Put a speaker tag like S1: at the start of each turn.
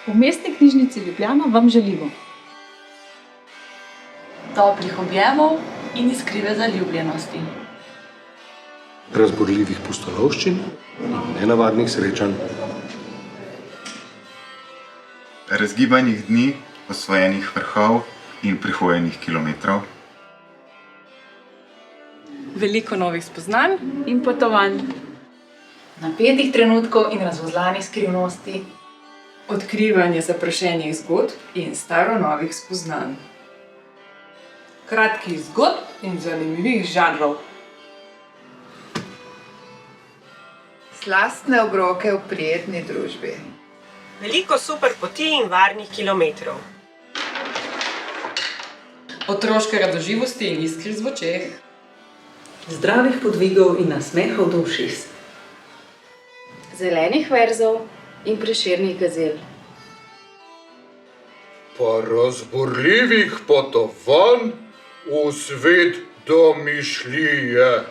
S1: V Mestni knjižnici Ljubljana vam želimo
S2: toplih objemov in iskrive zaljubljenosti,
S3: razburljivih pustolovščin in nenavadnih srečanj,
S4: razgibanih dni, osvojenih vrhov in prehojenih kilometrov,
S2: veliko novih spoznanj
S1: in potovanj,
S2: napetih trenutkov in razvozlanih skrivnosti,
S5: odkrivanje zaprašenih zgodb in staronovih spoznanj, kratkih zgodb in zanimivih žanrov,
S6: slastne obroke v prijetni družbi,
S7: veliko super poti in varnih kilometrov,
S5: otroške radoživosti in iskric v očeh,
S8: zdravih podvigov in nasmehov do ušes,
S9: zelenih verzov in Prešernih gazel,
S10: pa razburljivih potovanj v svet domišljije.